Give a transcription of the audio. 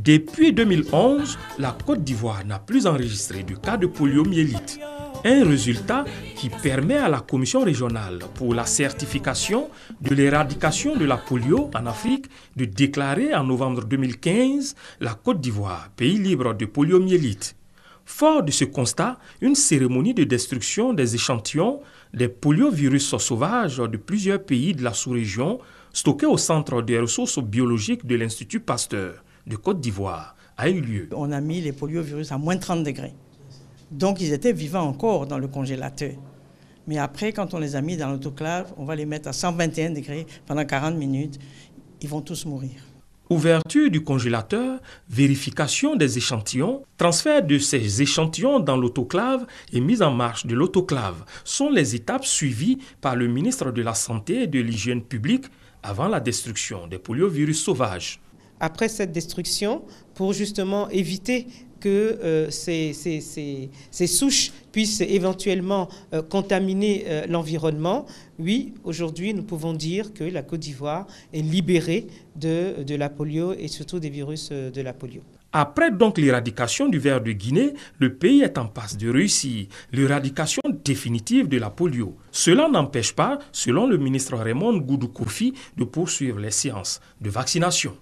Depuis 2011, la Côte d'Ivoire n'a plus enregistré de cas de poliomyélite. Un résultat qui permet à la Commission régionale pour la certification de l'éradication de la polio en Afrique de déclarer en novembre 2015 la Côte d'Ivoire pays libre de poliomyélite. Fort de ce constat, une cérémonie de destruction des échantillons des poliovirus sauvages de plusieurs pays de la sous-région stockés au Centre des ressources biologiques de l'Institut Pasteur de Côte d'Ivoire a eu lieu. On a mis les poliovirus à moins 30 degrés. Donc ils étaient vivants encore dans le congélateur. Mais après, quand on les a mis dans l'autoclave, on va les mettre à 121 degrés pendant 40 minutes. Ils vont tous mourir. Ouverture du congélateur, vérification des échantillons, transfert de ces échantillons dans l'autoclave et mise en marche de l'autoclave sont les étapes suivies par le ministre de la Santé et de l'Hygiène publique avant la destruction des poliovirus sauvages. Après cette destruction, pour justement éviter que ces souches puissent éventuellement contaminer l'environnement, oui, aujourd'hui, nous pouvons dire que la Côte d'Ivoire est libérée de la polio et surtout des virus de la polio. Après donc l'éradication du ver de Guinée, le pays est en passe de réussir l'éradication définitive de la polio. Cela n'empêche pas, selon le ministre Raymond Goudou Kofi, de poursuivre les séances de vaccination.